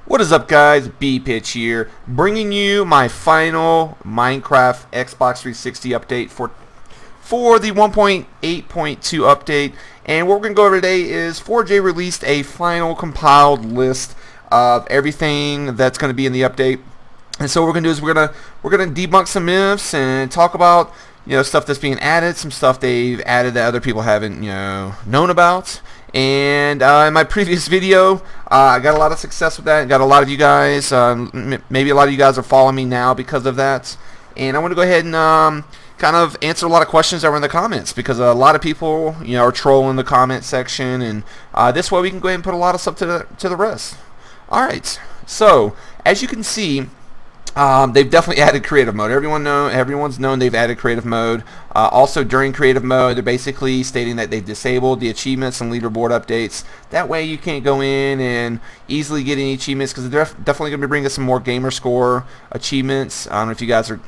What is up, guys? BePitch here, bringing you my final Minecraft Xbox 360 update for the 1.8.2 update. And what we're going to go over today is 4J released a final compiled list of everything that's going to be in the update. And so what we're going to do is we're going to debunk some myths and talk about stuff that's being added, some stuff they've added that other people haven't known about. And in my previous video, I got a lot of success with that. Got a lot of you guys, maybe a lot of you guys are following me now because of that. And I want to go ahead and kind of answer a lot of questions that were in the comments, because a lot of people are trolling the comment section, and this way we can go ahead and put a lot of stuff to the rest. All right. So as you can see, they've definitely added creative mode. Everyone's known they've added creative mode. Also, during creative mode, they're basically stating that they've disabled the achievements and leaderboard updates. That way, you can't go in and easily get any achievements, because they're definitely going to be bringing some more gamer score achievements. I don't know if you guys are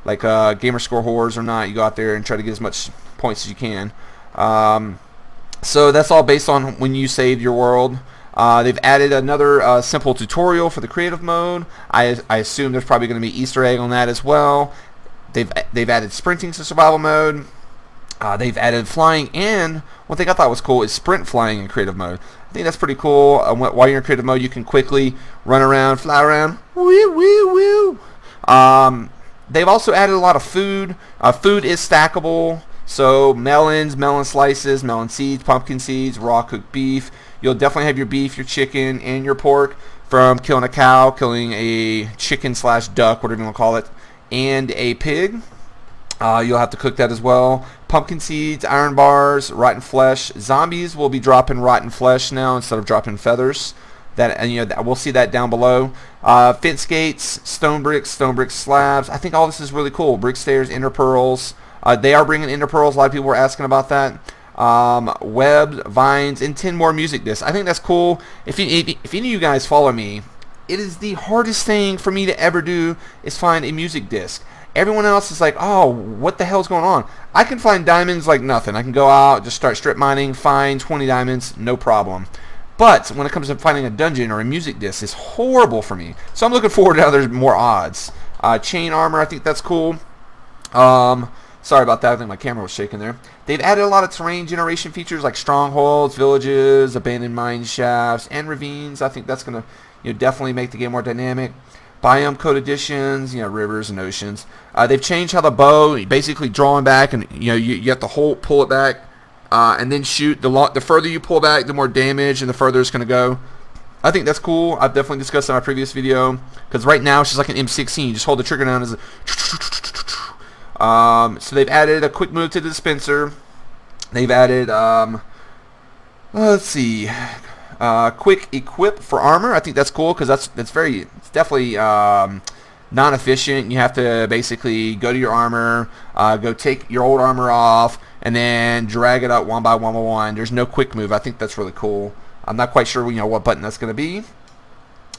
like gamer score whores or not. You go out there and try to get as much points as you can. So that's all based on when you saved your world. They've added another simple tutorial for the creative mode. I assume there's probably going to be Easter egg on that as well. They've added sprinting to survival mode. They've added flying, and one thing I thought was cool is sprint flying in creative mode. I think that's pretty cool. While you're in creative mode, you can quickly run around, fly around. Woo, woo, woo. They've also added a lot of food. Food is stackable. So melons, melon slices, melon seeds, pumpkin seeds, raw cooked beef. You'll definitely have your beef, your chicken, and your pork from killing a cow, killing a chicken / duck, whatever you want to call it, and a pig. You'll have to cook that as well. Pumpkin seeds, iron bars, rotten flesh. Zombies will be dropping rotten flesh now instead of dropping feathers. We'll see that down below. Fence gates, stone bricks slabs. I think all this is really cool. Brick stairs, ender pearls. They are bringing ender pearls. A lot of people were asking about that. Webs, vines, and 10 more music discs. I think that's cool. If any of you guys follow me, it is the hardest thing for me to ever do is find a music disc. Everyone else is like, oh, what the hell's going on? I can find diamonds like nothing. I can go out, just start strip mining, find 20 diamonds, no problem. But when it comes to finding a dungeon or a music disc, it's horrible for me. So I'm looking forward to how there's more odds. Chain armor, I think that's cool. Sorry about that. I think my camera was shaking there. They've added a lot of terrain generation features like strongholds, villages, abandoned mine shafts, and ravines. I think that's going to definitely make the game more dynamic. Biome code additions, rivers and oceans. They've changed how the bow, basically drawing back, and you have to pull it back and then shoot. The further you pull back, the more damage and the further it's going to go. I think that's cool. I've definitely discussed in my previous video, because right now it's just like an M16. You just hold the trigger down as a so they've added a quick move to the dispenser. They've added, let's see, quick equip for armor. I think that's cool, because it's definitely non-efficient. You have to basically go to your armor, go take your old armor off, and then drag it up one by one. There's no quick move. I think that's really cool. I'm not quite sure what button that's going to be.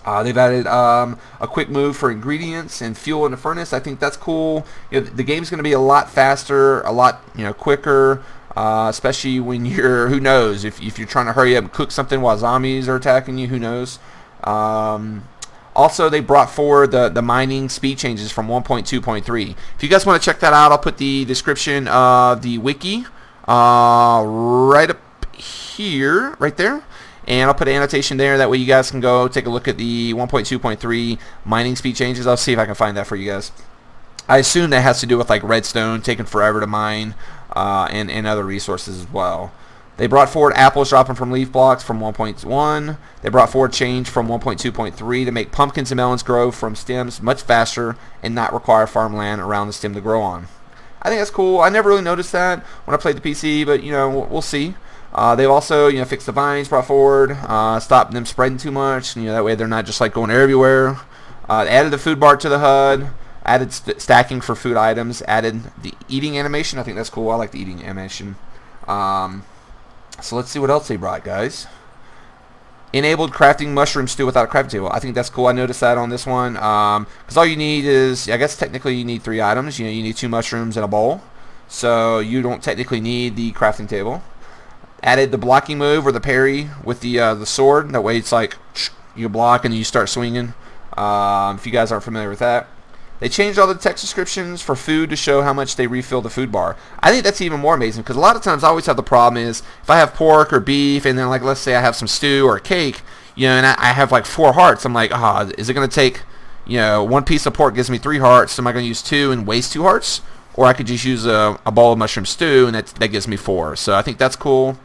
They've added a quick move for ingredients and fuel in the furnace. I think that's cool. The game's going to be a lot faster, a lot quicker, especially when you're, who knows, if you're trying to hurry up and cook something while zombies are attacking you, who knows. Also, they brought forward the mining speed changes from 1.2.3. If you guys want to check that out, I'll put the description of the wiki right up here, right there. And I'll put an annotation there. That way you guys can go take a look at the 1.2.3 mining speed changes. I'll see if I can find that for you guys. I assume that has to do with like redstone taking forever to mine and other resources as well. They brought forward apples dropping from leaf blocks from 1.1. They brought forward change from 1.2.3 to make pumpkins and melons grow from stems much faster and not require farmland around the stem to grow on. I think that's cool. I never really noticed that when I played the PC, but we'll see. They've also fixed the vines, brought forward, stopped them spreading too much. That way they're not just like going everywhere. Added the food bar to the HUD. Added stacking for food items. Added the eating animation. I think that's cool. I like the eating animation. So let's see what else they brought, guys. Enabled crafting mushroom stew without a crafting table. I think that's cool. I noticed that on this one. Because all you need is, I guess technically you need 3 items. You need 2 mushrooms and a bowl. So you don't technically need the crafting table. Added the blocking move or the parry with the sword. That way it's like You block and you start swinging. If you guys aren't familiar with that. They changed all the text descriptions for food to show how much they refill the food bar. I think that's even more amazing because a lot of times I always have the problem is if I have pork or beef and then like let's say I have some stew or a cake, you know, and I have like 4 hearts. I'm like, is it going to take, you know, 1 piece of pork gives me 3 hearts. So am I going to use 2 and waste 2 hearts? Or I could just use a bowl of mushroom stew and that gives me 4. So I think that's cool.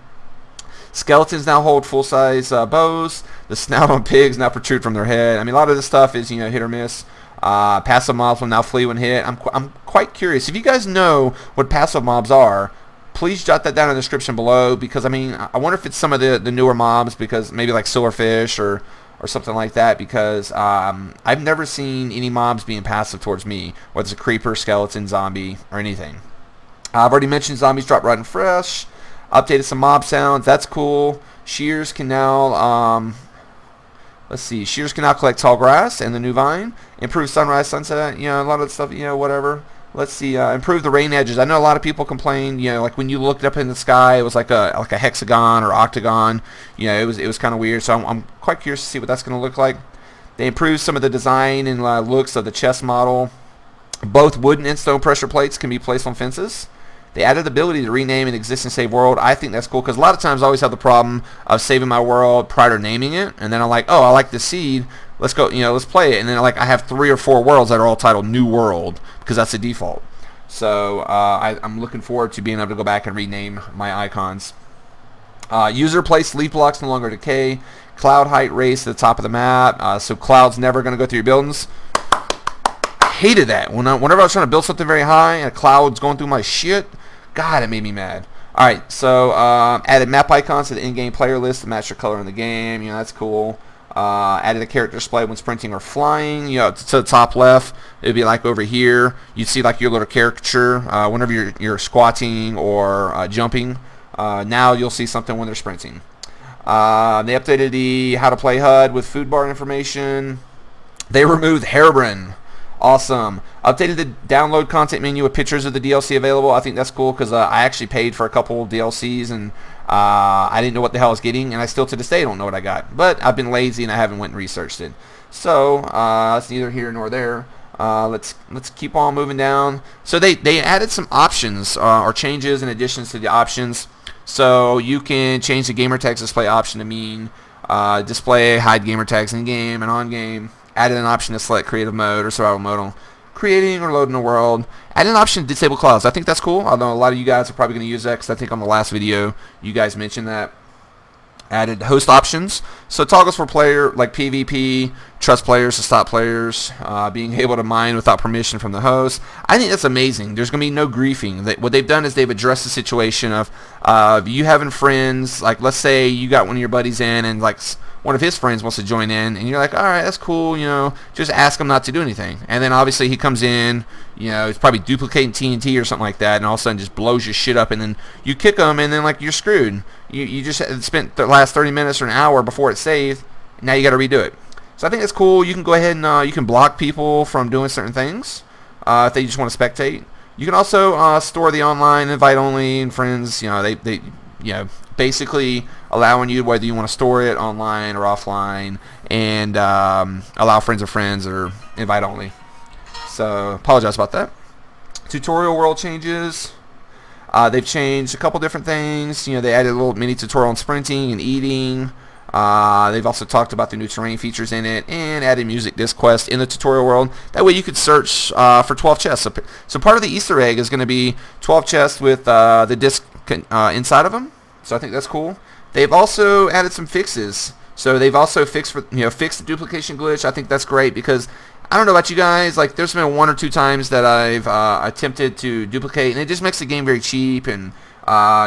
Skeletons now hold full-size bows. The snout on pigs now protrude from their head. I mean, a lot of this stuff is, you know, hit or miss. Passive mobs will now flee when hit. I'm quite curious. If you guys know what passive mobs are, please jot that down in the description below because, I mean, I wonder if it's some of the newer mobs because maybe like silverfish or something like that because I've never seen any mobs being passive towards me, whether it's a creeper, skeleton, zombie, or anything. I've already mentioned zombies drop rotten fresh. Updated some mob sounds. That's cool. Shears can now, let's see. Shears can now collect tall grass and the new vine. Improve sunrise, sunset. You know, a lot of stuff. You know, whatever. Let's see. Improve the rain edges. I know a lot of people complain. You know, like when you looked up in the sky, it was like a hexagon or octagon. You know, it was kind of weird. So I'm quite curious to see what that's going to look like. They improved some of the design and looks of the chest model. Both wooden and stone pressure plates can be placed on fences. They added the ability to rename an existing save world. I think that's cool because a lot of times I always have the problem of saving my world prior to naming it, and then I'm like, oh, I like this seed. Let's go, you know, let's play it. And then like I have 3 or 4 worlds that are all titled New World because that's the default. So I'm looking forward to being able to go back and rename my icons. User placed leaf blocks no longer decay. Cloud height raised to the top of the map, so clouds never going to go through your buildings. Hated that. Whenever I was trying to build something very high and a cloud's going through my shit, God, it made me mad. Alright, so added map icons to the in-game player list to match your color in the game. You know, that's cool. Added a character display when sprinting or flying. You know, to the top left, it would be like over here. You'd see like your little caricature whenever you're squatting or jumping. Now you'll see something when they're sprinting. They updated the how to play HUD with food bar information. They removed Herobrine. Awesome. Updated the download content menu with pictures of the DLC available. I think that's cool because I actually paid for a couple of DLCs and I didn't know what the hell I was getting, and I still to this day don't know what I got. But I've been lazy and I haven't went and researched it. So that's neither here nor there. Let's keep on moving down. So they added some options or changes and additions to the options. So you can change the gamer tags display option to mean display hide gamer tags in game and on game. Added an option to select creative mode or survival mode on creating or loading a world. Added an option to disable clouds. I think that's cool. I know a lot of you guys are probably going to use that because I think on the last video you guys mentioned that. Added host options. So toggles for player like PvP, trust players to stop players, being able to mine without permission from the host. I think that's amazing. There's going to be no griefing. What they've done is they've addressed the situation of you having friends, like let's say you got one of your buddies in and like one of his friends wants to join in and you're like, alright, that's cool, you know, just ask him not to do anything. And then obviously he comes in, you know, he's probably duplicating TNT or something like that and all of a sudden just blows your shit up and then you kick him and then like you're screwed. You just spent the last 30 minutes or an hour before it saved. Now you got to redo it. So I think that's cool. You can go ahead and you can block people from doing certain things if they just want to spectate. You can also store the online invite only and friends. You know they you know basically allowing you whether you want to store it online or offline and allow friends of friends or invite only. So apologize about that. Tutorial world changes. They've changed a couple different things. You know, they added a little mini tutorial on sprinting and eating. They've also talked about the new terrain features in it and added music disc quest in the tutorial world. That way you could search for 12 chests. So part of the Easter egg is going to be 12 chests with the disc inside of them. So I think that's cool. They've also added some fixes. So they've also fixed the duplication glitch. I think that's great because I don't know about you guys, like there's been 1 or 2 times that I've attempted to duplicate and it just makes the game very cheap and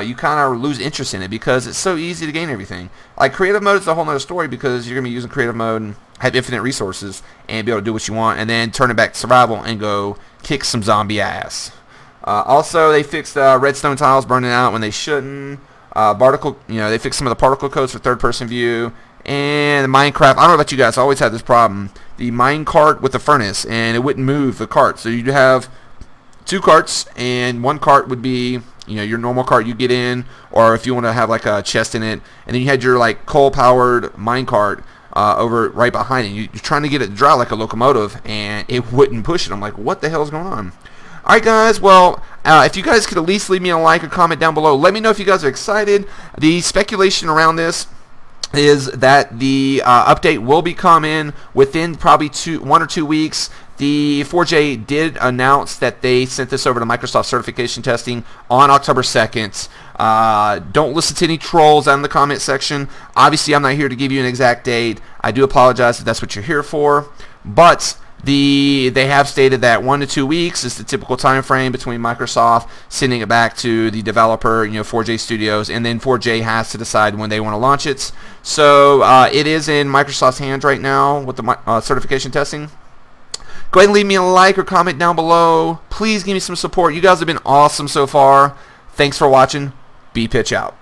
you kind of lose interest in it because it's so easy to gain everything. Like creative mode is a whole nother story because you're going to be using creative mode and have infinite resources and be able to do what you want and then turn it back to survival and go kick some zombie ass. Also they fixed redstone tiles burning out when they shouldn't. They fixed some of the particle codes for third person view. And Minecraft, I don't know about you guys, I always had this problem. The minecart with the furnace, and it wouldn't move the cart. So you'd have 2 carts, and 1 cart would be, you know, your normal cart you get in, or if you want to have like a chest in it, and then you had your like coal-powered minecart. over right behind it. You're trying to get it to dry like a locomotive, and it wouldn't push it. I'm like, what the hell is going on? Alright guys, well, if you guys could at least leave me a like or comment down below. Let me know if you guys are excited. The speculation around this is that the update will be coming within probably 1 or 2 weeks. The 4J did announce that they sent this over to Microsoft certification testing on October 2nd. Don't listen to any trolls out in the comment section. Obviously, I'm not here to give you an exact date. I do apologize if that's what you're here for. But they have stated that 1 to 2 weeks is the typical time frame between Microsoft sending it back to the developer, 4J Studios, and then 4J has to decide when they want to launch it. So it is in Microsoft's hands right now with the certification testing. Go ahead and leave me a like or comment down below. Please give me some support. You guys have been awesome so far. Thanks for watching. BePitch Out.